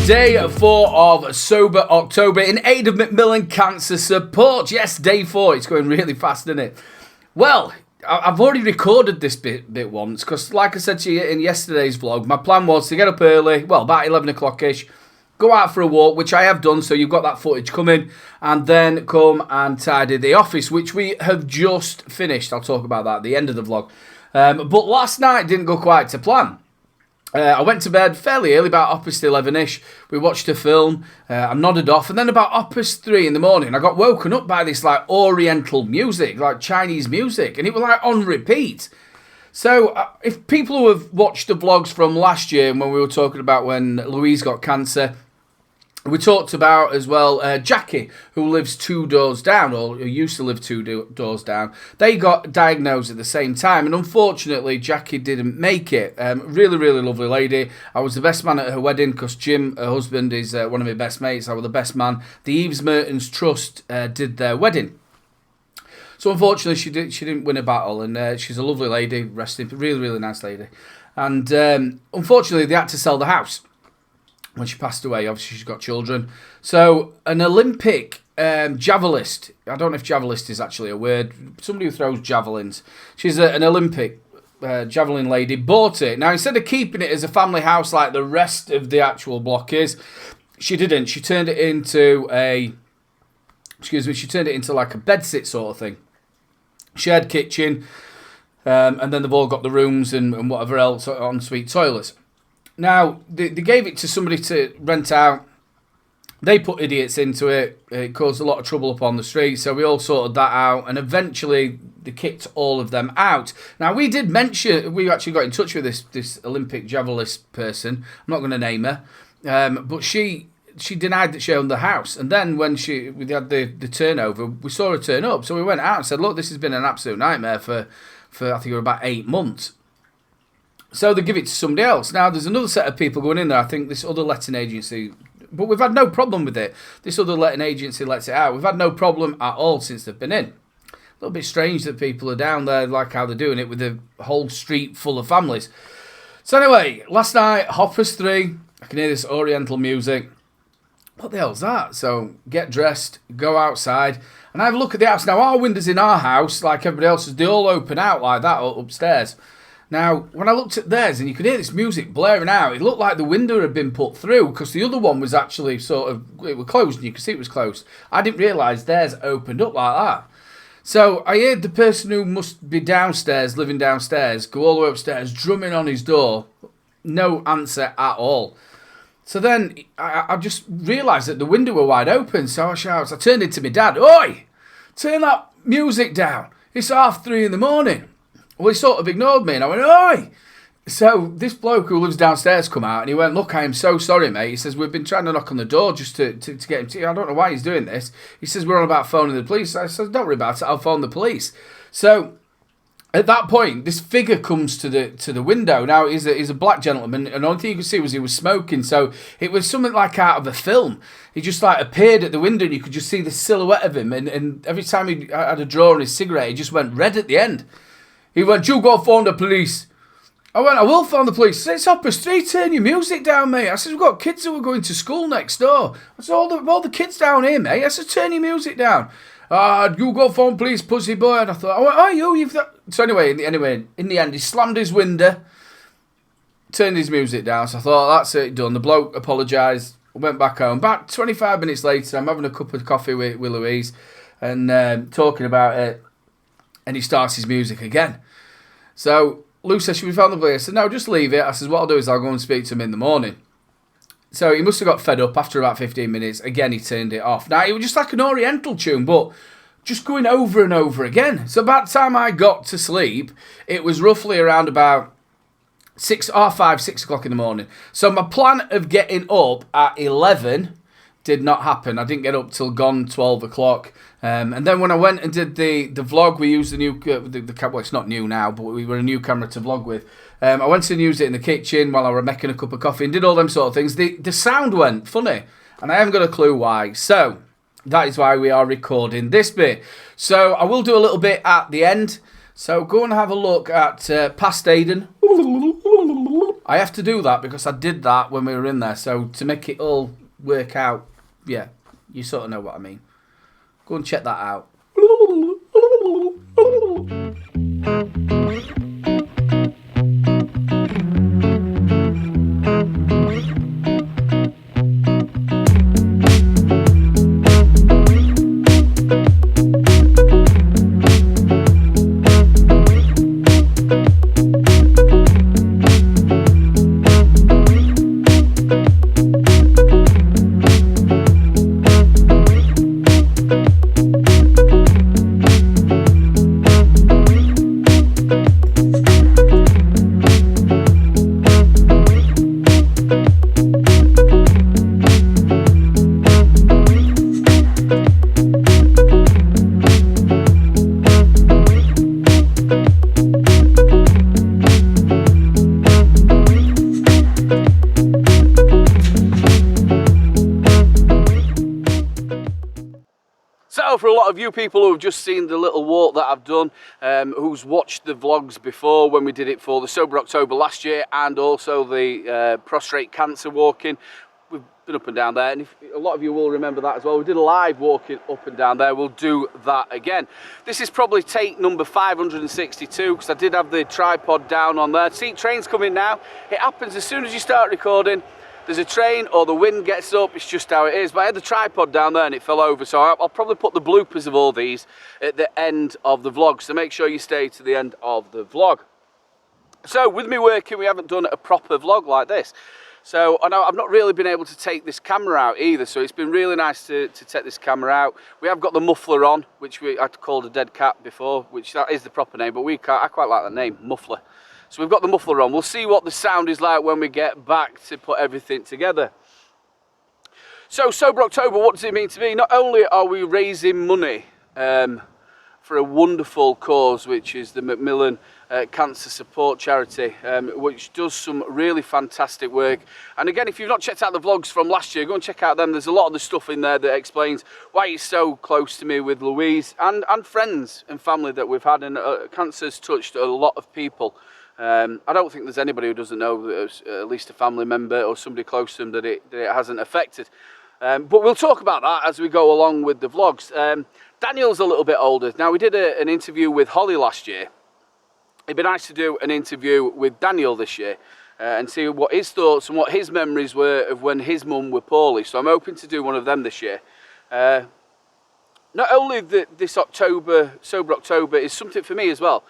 Day 4 of Sober October in aid of Macmillan Cancer Support. Yes, day 4. It's going really fast, isn't it? Well, I've already recorded this bit once because, like I said to you in yesterday's vlog, my plan was to get up early, well, about 11 o'clock-ish, go out for a walk, which I have done, so you've got that footage coming, and then come and tidy the office, which we have just finished. I'll talk about that at the end of the vlog. But last night didn't go quite to plan. I went to bed fairly early, about 11-ish. We watched a film. I nodded off. And then about 3 in the morning, I got woken up by this like Oriental music, like Chinese music. And it was like on repeat. So if people who have watched the vlogs from last year when we were talking about when Louise got cancer, we talked about as well Jackie, who lives 2 doors down, or who used to live 2 doors down. They got diagnosed at the same time, and unfortunately, Jackie didn't make it. Really, really lovely lady. I was the best man at her wedding because Jim, her husband, is one of my best mates. I was the best man. The Eves Mertens Trust did their wedding. So unfortunately, she didn't win a battle, and she's a lovely lady, resting, really, really nice lady. And unfortunately, they had to sell the house. When she passed away, obviously she's got children. So an Olympic javelist, I don't know if javelist is actually a word, somebody who throws javelins. She's an Olympic javelin lady, bought it. Now instead of keeping it as a family house like the rest of the actual block is, she didn't. She turned it into she turned it into like a bedsit sort of thing. Shared kitchen, and then they've all got the rooms and whatever else, ensuite toilets. Now, they gave it to somebody to rent out. They put idiots into it. It caused a lot of trouble up on the street, so we all sorted that out, and eventually they kicked all of them out. Now, we did mention, we actually got in touch with this Olympic javelist person. I'm not going to name her, but she denied that she owned the house. And then when we had the turnover, we saw her turn up, so we went out and said, look, this has been an absolute nightmare for I think, about 8 months. So they give it to somebody else. Now, there's another set of people going in there. I think this other letting agency, but we've had no problem with it. This other letting agency lets it out. We've had no problem at all since they've been in. A little bit strange that people are down there like how they're doing it with a whole street full of families. So anyway, last night, 3:30, I can hear this Oriental music. What the hell's that? So get dressed, go outside, and I have a look at the house. Now, our windows in our house, like everybody else's, they all open out like that upstairs. Now, when I looked at theirs and you could hear this music blaring out, it looked like the window had been put through because the other one was actually it was closed and you could see it was closed. I didn't realise theirs opened up like that. So I heard the person who must be downstairs, living downstairs, go all the way upstairs, drumming on his door. No answer at all. So then I just realised that the window were wide open, so I shouted. I turned into my dad, "Oi, turn that music down. It's 3:30 in the morning." Well, he sort of ignored me, and I went, "Oi!" So this bloke who lives downstairs come out, and he went, "Look, I am so sorry, mate." He says, "We've been trying to knock on the door just to get him to... I don't know why he's doing this." He says, "We're on about phoning the police." I said, "Don't worry about it, I'll phone the police." So at that point, this figure comes to the window. Now, he's a black gentleman, and the only thing you could see was he was smoking, so it was something like out of a film. He just like appeared at the window, and you could just see the silhouette of him, and every time he had a draw on his cigarette, he just went red at the end. He went, "You go phone the police." I went, "I will phone the police." He said, "It's 3:30, turn your music down, mate." I said, "We've got kids who are going to school next door." I said, all the kids down here, mate." I said, "Turn your music down." "You go phone police, pussy boy." And I went, "Oh, you've..." So anyway, in the end, he slammed his window, turned his music down. So I thought, that's it, done. The bloke apologised, went back home. About 25 minutes later, I'm having a cup of coffee with Louise and talking about it. And he starts his music again. So Lou says, "Should we phone the police?" I said, "No, just leave it." I said, "What I'll do is I'll go and speak to him in the morning." So he must have got fed up after about 15 minutes. Again, he turned it off. Now, it was just like an Oriental tune, but just going over and over again. So about the time I got to sleep, it was roughly around about 6 o'clock in the morning. So my plan of getting up at 11 did not happen. I didn't get up till gone 12 o'clock. And then when I went and did the vlog, we used the new, well, it's not new now, but we were a new camera to vlog with. I went and used it in the kitchen while I was making a cup of coffee and did all them sort of things. The sound went funny. and I haven't got a clue why. So that is why we are recording this bit. So I will do a little bit at the end. So go and have a look at past Aiden. I have to do that because I did that when we were in there. So to make it all work out, yeah, you sort of know what I mean. Go and check that out. So for a lot of you people who have just seen the little walk that I've done, who's watched the vlogs before when we did it for the Sober October last year and also the prostate cancer walking, we've been up and down there, and a lot of you will remember that as well. We did a live walking up and down there. We'll do that again. This is probably take number 562 because I did have the tripod down on there. See, train's coming now. It happens as soon as you start recording. There's a train or the wind gets up, it's just how it is. But I had the tripod down there and it fell over, so I'll probably put the bloopers of all these at the end of the vlog, so make sure you stay to the end of the vlog. So with me working, we haven't done a proper vlog like this. So I know I've not really been able to take this camera out either, so it's been really nice to take this camera out. We have got the muffler on, which I'd called a dead cat before, which that is the proper name, but I quite like that name, muffler. So we've got the muffler on. We'll see what the sound is like when we get back to put everything together. So Sober October, what does it mean to me? Not only are we raising money for a wonderful cause, which is the Macmillan Cancer Support Charity, which does some really fantastic work. And again, if you've not checked out the vlogs from last year, go and check out them. There's a lot of the stuff in there that explains why it's so close to me with Louise and friends and family that we've had. And cancer's touched a lot of people. I don't think there's anybody who doesn't know that at least a family member or somebody close to them that it hasn't affected. But we'll talk about that as we go along with the vlogs. Daniel's a little bit older. Now, we did an interview with Holly last year. It'd be nice to do an interview with Daniel this year and see what his thoughts and what his memories were of when his mum were poorly. So I'm hoping to do one of them this year. Not only this October, Sober October, is something for me as well.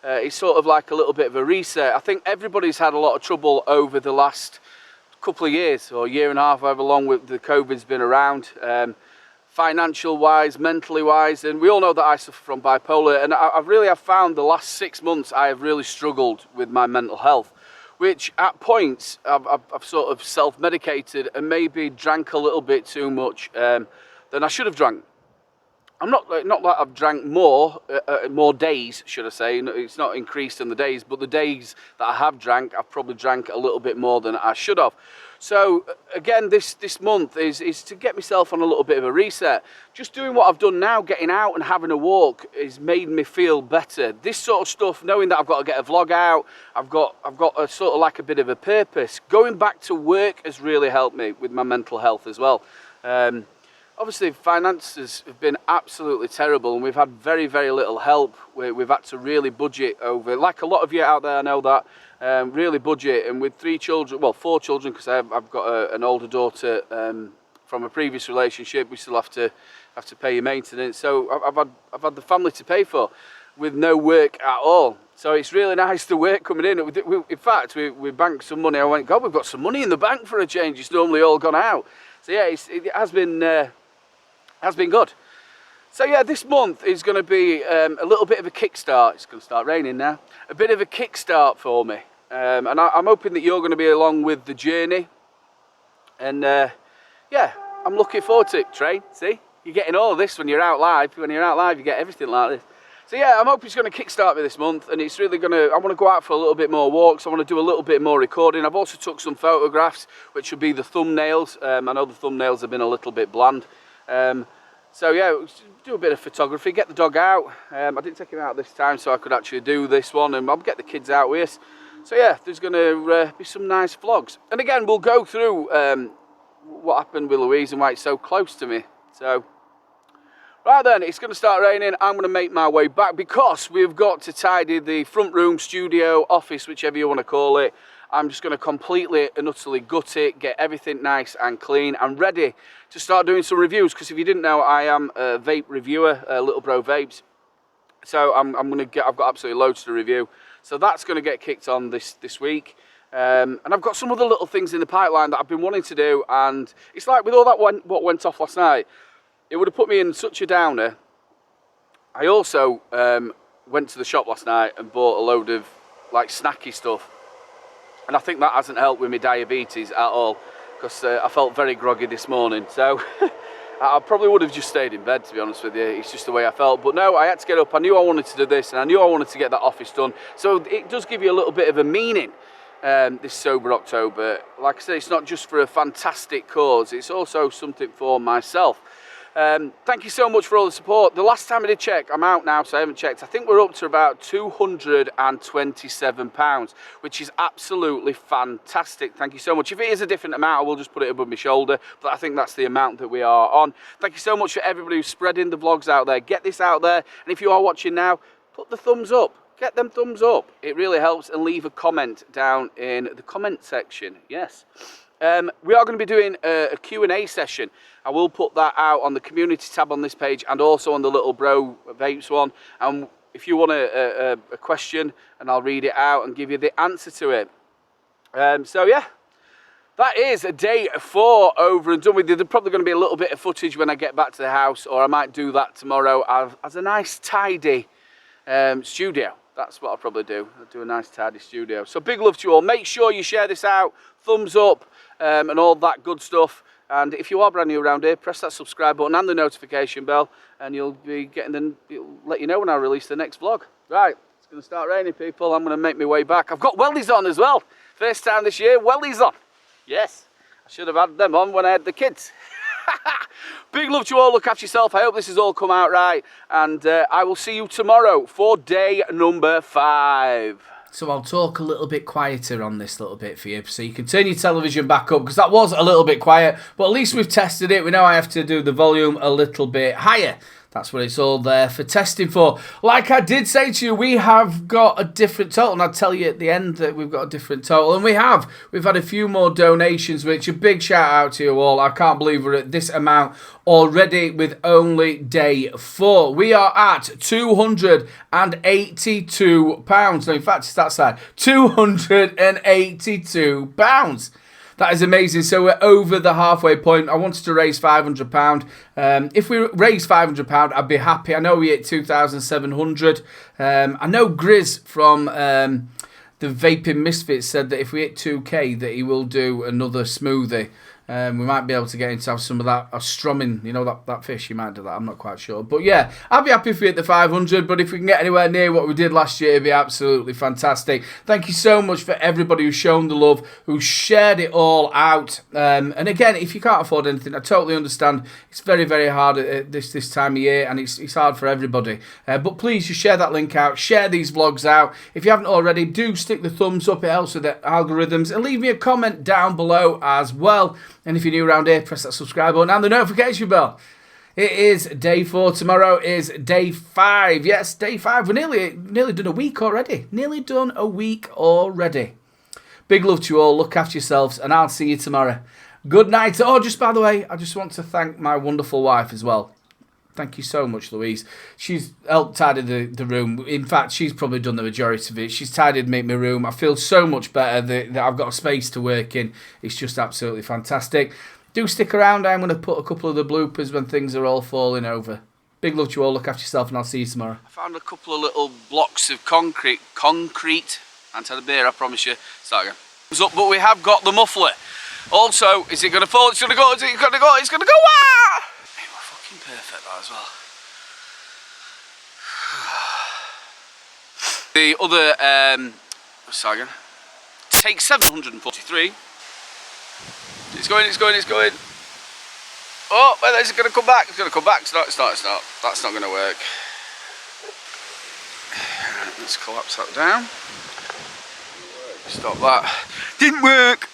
It's sort of like a little bit of a reset. I think everybody's had a lot of trouble over the last couple of years, or year and a half, however long the COVID's been around, financial wise, mentally wise, and we all know that I suffer from bipolar, and I really have found the last 6 months I have really struggled with my mental health, which at points I've sort of self-medicated and maybe drank a little bit too much than I should have drank. I'm not that I've drank more days, should I say. It's not increased in the days, but the days that I have drank, I've probably drank a little bit more than I should have. So again, this month is to get myself on a little bit of a reset. Just doing what I've done now, getting out and having a walk, has made me feel better. This sort of stuff, knowing that I've got to get a vlog out, I've got a sort of like a bit of a purpose. Going back to work has really helped me with my mental health as well. Obviously, finances have been absolutely terrible, and we've had very, very little help. We've had to really budget over, like a lot of you out there, I know that, really budget. And with 3 children, well, 4 children, because I've got an older daughter from a previous relationship, we still have to pay your maintenance. So I've had the family to pay for with no work at all. So it's really nice, the work coming in. In fact, we banked some money. I went, God, we've got some money in the bank for a change. It's normally all gone out. So yeah, it has been good. So yeah, this month is going to be a little bit of a kickstart. It's going to start raining now. A bit of a kickstart for me. And I'm hoping that you're going to be along with the journey. And yeah, I'm looking forward to it, Train. See, you're getting all of this when you're out live. When you're out live, you get everything like this. So yeah, I'm hoping it's going to kickstart me this month, and it's really going to, I want to go out for a little bit more walks, I want to do a little bit more recording. I've also took some photographs, which will be the thumbnails. I know the thumbnails have been a little bit bland. So yeah, do a bit of photography, get the dog out. I didn't take him out this time, so I could actually do this one, and I'll get the kids out with us. So yeah, there's going to be some nice vlogs. And again, we'll go through what happened with Louise and why it's so close to me. So, right then, it's going to start raining. I'm going to make my way back because we've got to tidy the front room, studio, office, whichever you want to call it. I'm just going to completely and utterly gut it, get everything nice and clean. I'm ready to start doing some reviews because if you didn't know, I am a vape reviewer, Little Bro Vapes. So I've got absolutely loads to review. So that's going to get kicked on this week. And I've got some other little things in the pipeline that I've been wanting to do. And it's like with all that what went off last night, it would have put me in such a downer. I also went to the shop last night and bought a load of like snacky stuff. And I think that hasn't helped with my diabetes at all because I felt very groggy this morning. So I probably would have just stayed in bed, to be honest with you. It's just the way I felt. But no, I had to get up. I knew I wanted to do this and I knew I wanted to get that office done. So it does give you a little bit of a meaning, this Sober October. Like I said, it's not just for a fantastic cause. It's also something for myself. Thank you so much for all the support. The last time I did check, I'm out now, so I haven't checked. I think we're up to about £227, which is absolutely fantastic. Thank you so much. If it is a different amount, I will just put it above my shoulder, but I think that's the amount that we are on. Thank you so much for everybody who's spreading the vlogs out there. Get this out there, and if you are watching now, put the thumbs up. Get them thumbs up. It really helps, and leave a comment down in the comment section. Yes. We are going to be doing a Q&A session. I will put that out on the community tab on this page and also on the Little Bro Vapes one. And if you want a question, and I'll read it out and give you the answer to it. So yeah, that is a day 4 over and done with. There's probably going to be a little bit of footage when I get back to the house, or I might do that tomorrow as a nice tidy studio. That's what I'll probably do. I'll do a nice tidy studio. So big love to you all. Make sure you share this out, thumbs up, and all that good stuff. And if you are brand new around here, press that subscribe button and the notification bell, and you'll be getting it'll let you know when I release the next vlog. Right, it's going to start raining, people. I'm going to make my way back. I've got wellies on as well. First time this year, wellies on. Yes, I should have had them on when I had the kids. Big love to you all. Look after yourself. I hope this has all come out right, and I will see you tomorrow for day number 5. So I'll talk a little bit quieter on this little bit for you, so you can turn your television back up, because that was a little bit quiet, but at least we've tested it. We know I have to do the volume a little bit higher. That's what it's all there for testing for. Like I did say to you, we have got a different total, and I'll tell you at the end that we've got a different total, and we've had a few more donations, which a big shout out to you all. I can't believe we're at this amount already with only day 4. We are at £282. No, in fact, it's that side. £282. That is amazing. So we're over the halfway point. I wanted to raise £500. If we raise £500, I'd be happy. I know we hit 2,700. I know Grizz from the Vaping Misfits said that if we hit 2K, that he will do another smoothie. We might be able to get him to have some of that strumming, you know, that fish. You might do that, I'm not quite sure. But yeah, I'd be happy if we hit the 500, but if we can get anywhere near what we did last year, it'd be absolutely fantastic. Thank you so much for everybody who's shown the love, who shared it all out. And again, if you can't afford anything, I totally understand. It's very, very hard at this time of year, and it's hard for everybody. But please, just share that link out, share these vlogs out. If you haven't already, do stick the thumbs up, it helps with the algorithms, and leave me a comment down below as well. And if you're new around here, press that subscribe button and the notification bell. It is day 4. Tomorrow is day 5. Yes, day 5. We're nearly done a week already. Nearly done a week already. Big love to you all. Look after yourselves, and I'll see you tomorrow. Good night. Oh, just by the way, I just want to thank my wonderful wife as well. Thank you so much, Louise. She's helped tidy the room. In fact, she's probably done the majority of it. She's tidied my room. I feel so much better that I've got a space to work in. It's just absolutely fantastic. Do stick around. I'm going to put a couple of the bloopers when things are all falling over. Big love to you all. Look after yourself, and I'll see you tomorrow. I found a couple of little blocks of concrete. Can't have a beer, I promise you. Start again. But we have got the muffler. Also, is it going to fall? It's going to go. Is it going to go? It's going to go. Ah! Perfect that as well. The other, sorry again. Take 743. It's going. Oh, well, is it going to come back? It's going to come back. It's not. That's not going to work. Let's collapse that down. Stop that. Didn't work.